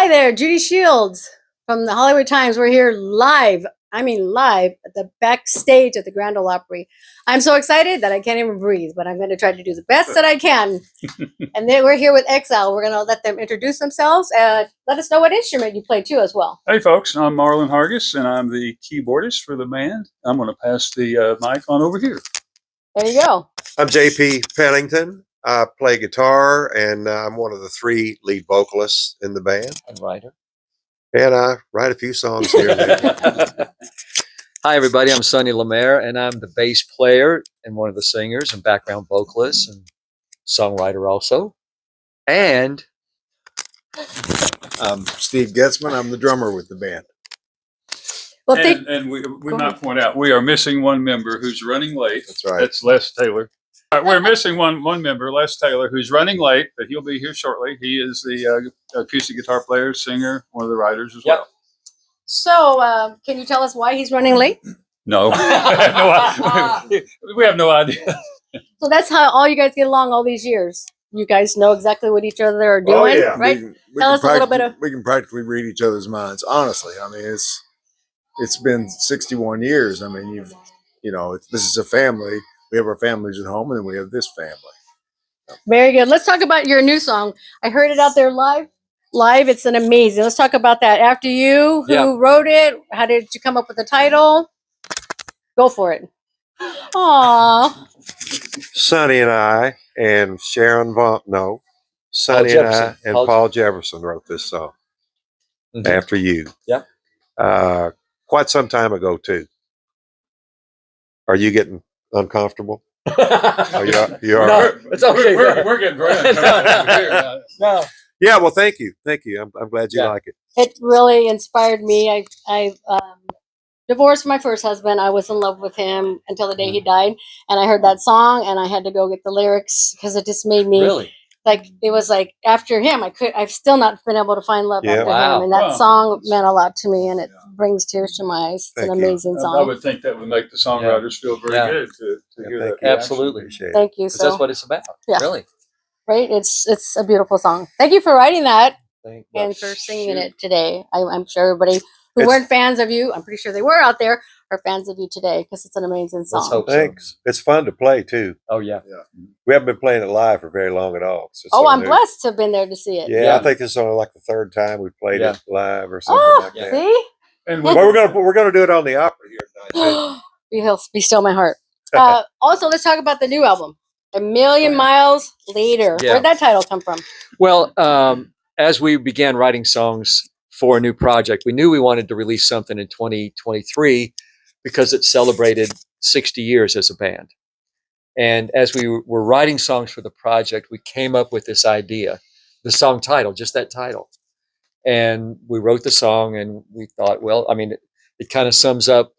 Hi there, Judy Shields from the Hollywood Times. We're here live. Live at the backstage at the Grand Ole Opry. I'm so excited that I can't even breathe, but I'm going to try to do the best that I can. And then we're here with Exile. We're going to let them introduce themselves and let us know what instrument you play too as well. Hey folks, I'm Marlon Hargis and I'm the keyboardist for the band. I'm going to pass the mic on over here. There you go. I'm JP Pennington. I play guitar and I'm one of the three lead vocalists in the band. And writer. And I write a few songs here and there. Hi, everybody. I'm Sonny Lemaire, and I'm the bass player and one of the singers and background vocalist and songwriter also. And I'm Steve Goetzman. I'm the drummer with the band. Well, And we might point out we are missing one member who's running late. That's right. That's Les Taylor. We're missing one member, Les Taylor, who's running late, but he'll be here shortly. He is the acoustic guitar player, singer, one of the writers as well. So, can you tell us why he's running late? No, we have no idea. So that's how all you guys get along all these years. You guys know exactly what each other are doing, right? Tell us a little bit of. We can practically read each other's minds. Honestly, I mean, it's been 61 years. I mean, this is a family. We have our families at home, and then we have this family. Very good. Let's talk about your new song. I heard it out there live. It's an amazing. Let's talk about that. After you, who wrote it? How did you come up with the title? Go for it. Aww. Sonny and I and Sonny and I and Paul Jefferson wrote this song. After You. Yep. Quite some time ago too. Are you getting uncomfortable? You are. No, it's okay. We're getting great. No. Yeah. Well, thank you. I'm glad you like it. It really inspired me. I divorced my first husband. I was in love with him until the day he died, and I heard that song, and I had to go get the lyrics because it just made me like. It was like after him, I've still not been able to find love after him, and that song meant a lot to me, and it brings tears to my eyes. It's an amazing song. I would think that would make the songwriters feel very good to hear that. Absolutely. Thank you. So that's what it's about. Yeah. Really. Right. It's a beautiful song. Thank you for writing that and for singing it today. I'm sure everybody who weren't fans of you, I'm pretty sure they were out there, are fans of you today because it's an amazing song. Let's hope Thanks. It's fun to play too. Oh yeah. We haven't been playing it live for very long at all. So I'm blessed to have been there to see it. Yeah, I think this is only like the third time we played it live or something like that. See? And well, we're gonna do it on the Opry here tonight. Be still my heart. Also, let's talk about the new album, A Million Miles Later. Yeah. Where'd that title come from? Well, as we began writing songs for a new project, we knew we wanted to release something in 2023 because it celebrated 60 years as a band. And as we were writing songs for the project, we came up with this idea, the song title, just that title. And we wrote the song and we thought, well, I mean, it kind of sums up,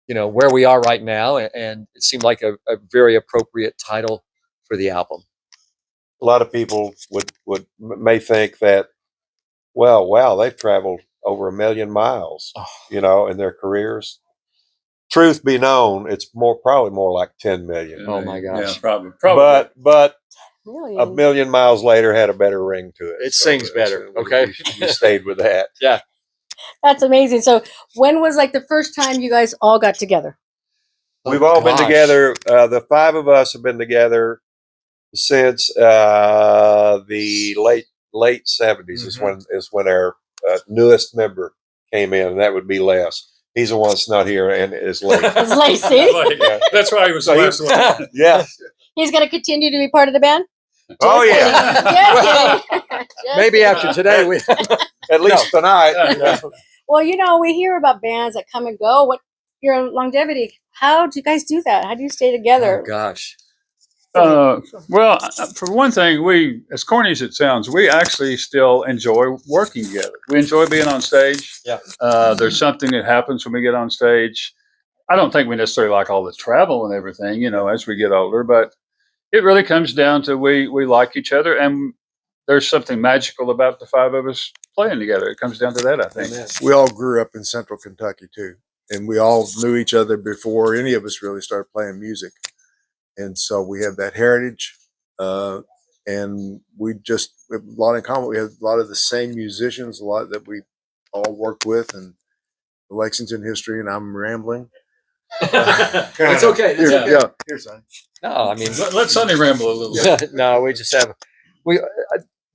where we are right now. And it seemed like a very appropriate title for the album. A lot of people may think that, well, wow, they've traveled over 1 million miles, in their careers. Truth be known, it's probably more like 10 million. Oh my gosh. Yeah, probably. But 1 million miles later had a better ring to it. It sings better. Okay. We stayed with that. Yeah. That's amazing. So when was like the first time you guys all got together? We've all been together. The five of us have been together since the late 70s is when our newest member came in, and that would be Les. He's the one that's not here and is late. It's Lacey. That's why he was the last one. Yeah. He's going to continue to be part of the band? Oh, yeah. Maybe after today, at least tonight. Well, we hear about bands that come and go. What your longevity? How do you guys do that? How do you stay together? Oh, gosh. Well, for one thing, we, as corny as it sounds, we actually still enjoy working together. We enjoy being on stage. Yeah. There's something that happens when we get on stage. I don't think we necessarily like all the travel and everything, as we get older, but it really comes down to we like each other, and there's something magical about the five of us playing together. It comes down to that, I think. We all grew up in Central Kentucky too, and we all knew each other before any of us really started playing music. And so we have that heritage, and and we just have a lot in common. We have a lot of the same musicians, a lot that we all worked with, and Lexington history. And I'm rambling. It's okay. That's okay. Yeah, here's Sonny. No, I mean, Let Sonny ramble a little bit. no, we just have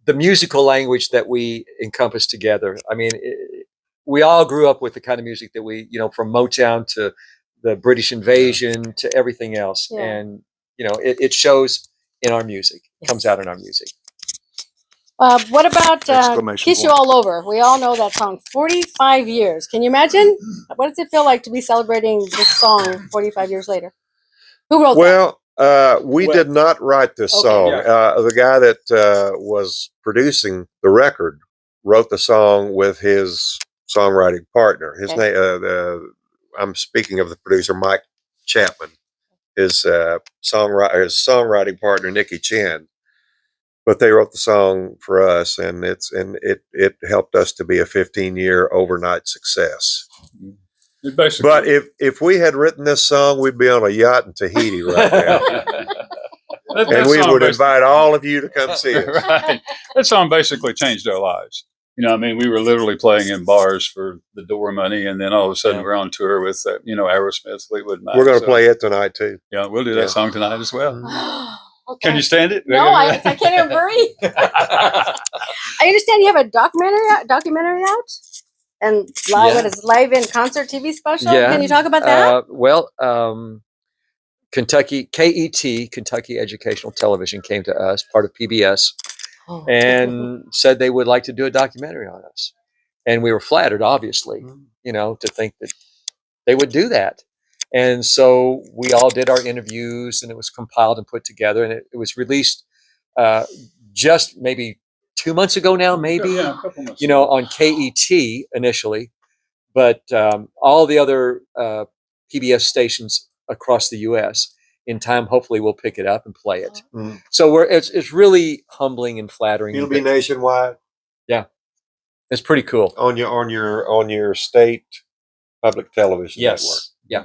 the musical language that we encompass together. I mean, we all grew up with the kind of music that we, from Motown to the British invasion to everything else, and it shows in our music. It comes out in our music. What about Exclamation Kiss You point. All Over? We all know that song. 45 years. Can you imagine? What does it feel like to be celebrating this song 45 years later? Who wrote that? We did not write this song. Yeah. The guy that was producing the record wrote the song with his songwriting partner. His name, I'm speaking of the producer, Mike Chapman, his songwriting partner, Nikki Chin. But they wrote the song for us, and it helped us to be a 15-year overnight success. But if we had written this song, we'd be on a yacht in Tahiti right now. And we would invite all of you to come see us. Right. That song basically changed our lives. I mean, we were literally playing in bars for the door money, and then all of a sudden we're on tour with, Aerosmith, Fleetwood Mac. We're going to play it tonight, too. Yeah, we'll do that song tonight as well. Okay. Can you stand it? No, I can't even breathe. I understand you have a documentary out, and live in concert TV special. Yeah. Can you talk about that? Kentucky KET, Kentucky Educational Television, came to us, part of PBS, and said they would like to do a documentary on us, and we were flattered, obviously, to think that they would do that. And so we all did our interviews, and it was compiled and put together, and it was released just maybe 2 months ago now, maybe, a couple months on KET initially, but all the other PBS stations across the U.S. in time, hopefully we'll pick it up and play it. Mm. So it's really humbling and flattering. It'll be nationwide. Yeah, it's pretty cool on your state public television network. Yeah.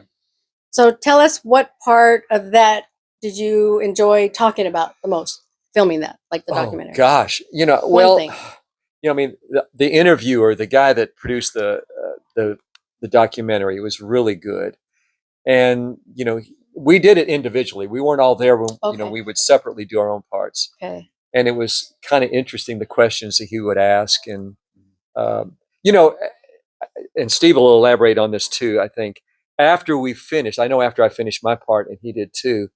So tell us, what part of that did you enjoy talking about the most? Filming that, like the documentary. Oh gosh, I mean, the interviewer, the guy that produced the documentary, was really good, and we did it individually. We weren't all there when we would separately do our own parts. Okay. And it was kind of interesting, the questions that he would ask, and and Steve will elaborate on this too. I think after I finished my part, and he did too,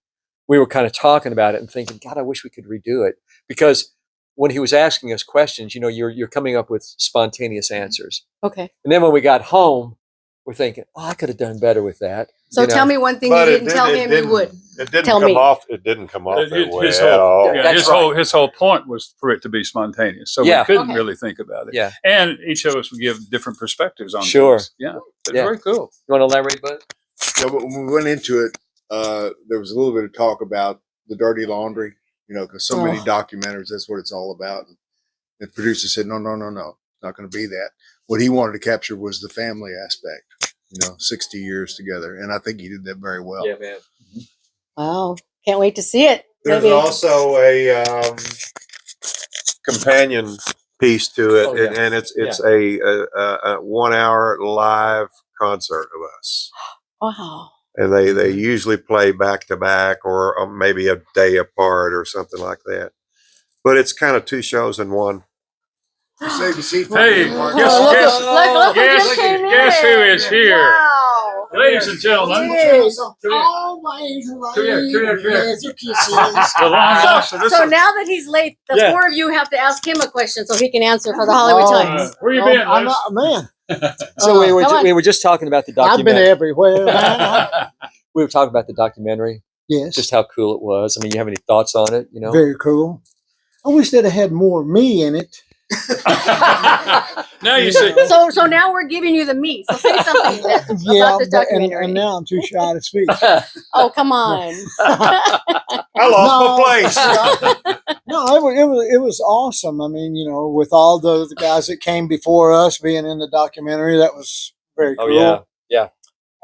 we were kind of talking about it and thinking, God, I wish we could redo it, because when he was asking us questions, you're coming up with spontaneous answers. Okay. And then when we got home, we're thinking, I could have done better with that. So tell me one thing you didn't tell him you would. It didn't come off. It didn't come off that way at all. His whole point was for it to be spontaneous, so we couldn't really think about it. Yeah. And each of us would give different perspectives on things. Yeah. It's very cool. You want to elaborate, bud? Yeah, when we went into it, there was a little bit of talk about the dirty laundry, because so many documentaries, that's what it's all about. And the producer said, no, it's not going to be that. What he wanted to capture was the family aspect, 60 years together. And I think he did that very well. Yeah, man. Wow. Can't wait to see it. There's also a companion piece to it, and it's a 1 hour live concert of us. Wow. And they usually play back to back, or maybe a day apart or something like that. But it's kind of two shows in one. Hey, guess who is here? Wow. Ladies and gentlemen. So now that he's late, the four of you have to ask him a question so he can answer for the Hollywood Times. Where you been, I'm Les? not a man. So we were just talking about the I've been documentary. everywhere. Man. We were talking about the documentary, Yes. just how cool it was. I mean, you have any thoughts on it? Very cool. I wish they'd have had more me in it. Now you see. So now we're giving you the meat. So say something about this documentary. And now I'm too shy to speak. Oh, come on. I lost my place. No, it was awesome. I mean, with all the guys that came before us being in the documentary, that was very cool. Yeah.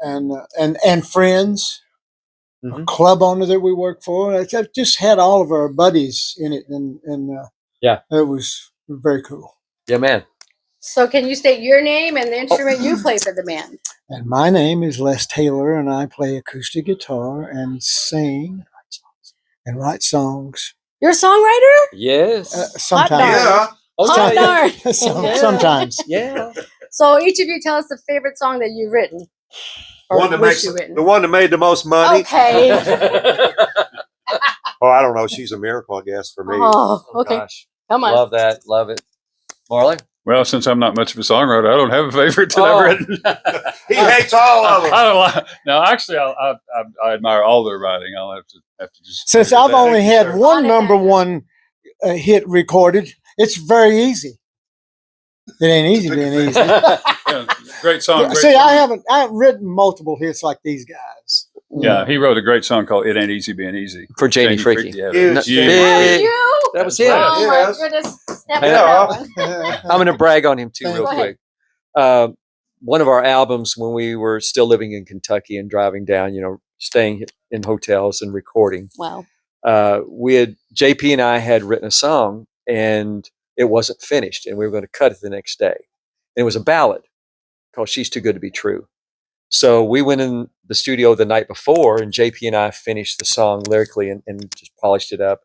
And friends. a club owner that we worked for. I just had all of our buddies in it, and it was very cool. Yeah, man. So can you state your name and the instrument you play for the band? And my name is Les Taylor, and I play acoustic guitar and sing and write songs. You're a songwriter? Yes. Sometimes. Yeah. Hot darn. Sometimes. Yeah. So each of you tell us the favorite song that you've written. Or One that wish makes you'd written. the one that made the most money. Okay. Oh, I don't know. She's a miracle, I guess, for me. Oh, okay. Gosh. Come on. Love that. Love it. Marlon? Well, since I'm not much of a songwriter, I don't have a favorite that I've written. He hates all of them. I don't like. No, actually, I admire all their writing. I'll have to just. Since I've only had one number one hit recorded, it's very easy. It ain't easy being easy. Yeah, great song. Great See, song. I haven't written multiple hits like these guys. Yeah, he wrote a great song called "It Ain't Easy Being Easy" For Janie Freaky. Yeah, Huge. yeah. Big- You? That was him. Oh Yes. my goodness. Step Hey, on that one. I'm going to brag on him too, Go real ahead. quick. One of our albums, when we were still living in Kentucky and driving down, staying in hotels and recording, Wow. JP and I had written a song and it wasn't finished, and we were going to cut it the next day. And it was a ballad called "She's Too Good to Be True." So we went in the studio the night before, and JP and I finished the song lyrically and just polished it up.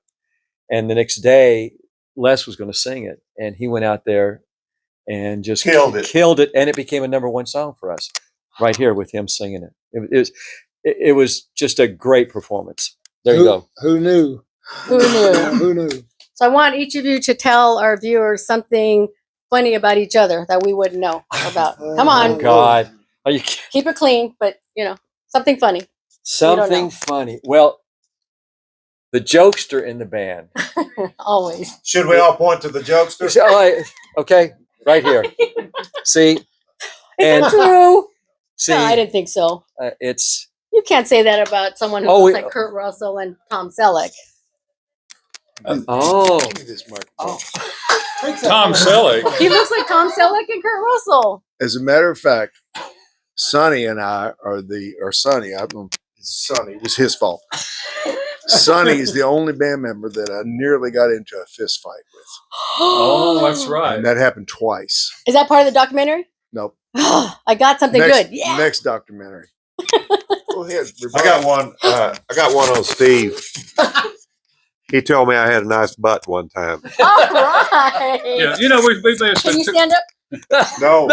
And the next day, Les was going to sing it, and he went out there and just Killed it. and it became a number one song for us right here with him singing it. It was just a great performance. There you go. Who knew? Who knew? Who knew? So I want each of you to tell our viewers something funny about each other that we wouldn't know about. Come Oh on. God, are you kidding? Keep it clean, but something funny. Something know. funny? Well, the jokester in the band. Always. Should we all point to the jokester? Okay, right here. See, Is it true? see, No, I didn't think so. it's You can't say that about someone who looks like Kurt Russell and Tom Selleck. oh. Give me this microphone. Tom Selleck. He looks like Tom Selleck and Kurt Russell. As a matter of fact, Sonny and I or Sonny, Sonny, it was his fault. Sonny is the only band member that I nearly got into a fist fight with. Oh, that's right. And that happened twice. Is that part of the documentary? Nope. I got something good. Yeah. Next documentary. Go ahead. I got one. I got one on Steve. He told me I had a nice butt one time. All right. Yeah, we may have Can you spent stand up? No.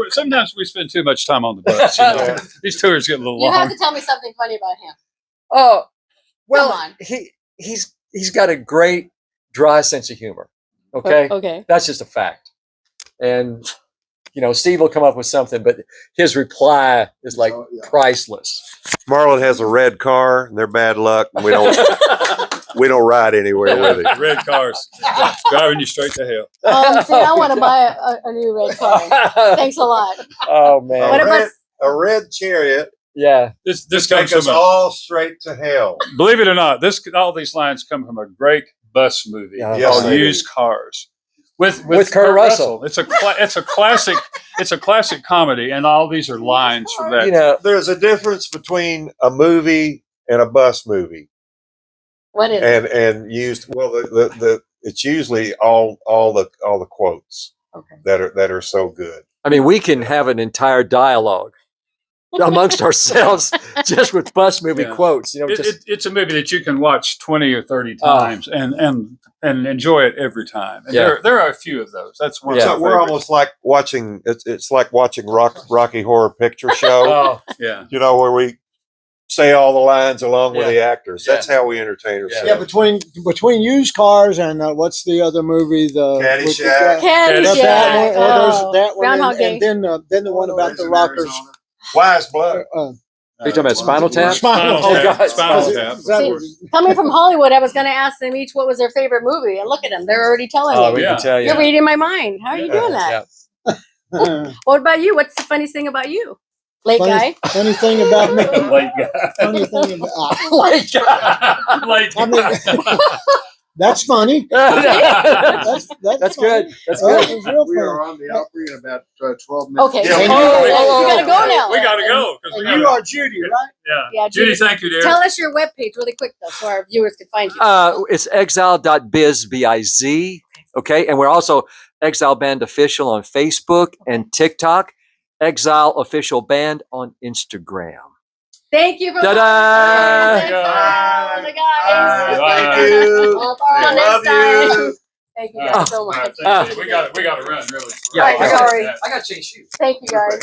sometimes we spend too much time on the bus. These tours get a little You have long. to tell me something funny about him. Oh, well, Come on. he's got a great dry sense of humor. Okay, Okay. that's just a fact. And Steve will come up with something, but his reply is like priceless. Marlon has a red car, and they're bad luck, and we don't ride anywhere with it. Red cars driving you straight to hell. See, I want to buy a new red car. Thanks a lot. Oh man, What about A red chariot yeah. This takes comes us from all straight to hell. believe it or not, all these lines come from a great bus movie Yeah. called Yes, Used Cars. With Kurt Russell. It's a classic. It's a classic comedy, and all these are lines from that. There's a difference between a movie and a bus movie, what is it? and used. Well, it's usually all the quotes Okay. that are so good. I mean, we can have an entire dialogue amongst ourselves just with bus movie Yeah. quotes. It's a movie that you can watch 20 or 30 times and enjoy it every time. And Yeah. there are a few of those. That's one. Yeah. of So my we're favorites. almost like watching. It's like watching Rocky Horror Picture Show. Oh, Yeah. Where we say all the lines along with Yeah. the actors. That's how we entertain ourselves. Yeah, between Used Cars and what's the other movie? The Caddyshack. Caddyshack. That one, Oh. that one, Groundhog and then the one about the rockers. Wise Blood. are you talking about Spinal Tap? Spinal Oh, Tap. God. Spinal Tap. Is that See, what- Coming from Hollywood, I was going to ask them each what was their favorite movie, and look at them; they're already telling Oh, me. we Yeah. can tell you. You're reading my mind. How are you doing that? Yeah. What about you? What's the funniest thing about you, late guy? Funny thing about me. Late guy. Funny thing about Late I mean, That's funny. That's That's good. funny. That's That good. was real We are fun. on the Opry in about 12 minutes. Okay. Yeah, we so gotta- you gotta go now. We gotta go. 'cause we And gotta- you are Judy, right? Yeah. Yeah, Judy, Judy, thank you, dear. tell us your webpage really quick though, so our viewers can find you. It's exile.biz, B-I-Z. Okay. And we're also Exile Band Official on Facebook and TikTok. Exile Official Band on Instagram. Thank you for Ta-da! watching. Bye. Bye, guys. Bye. Thank you. I'll see you Love next time. you. Thank you All guys right. so All much. right, thank you. We got to run, really. Yeah, All right, sorry. I got to change shoes. Thank you guys.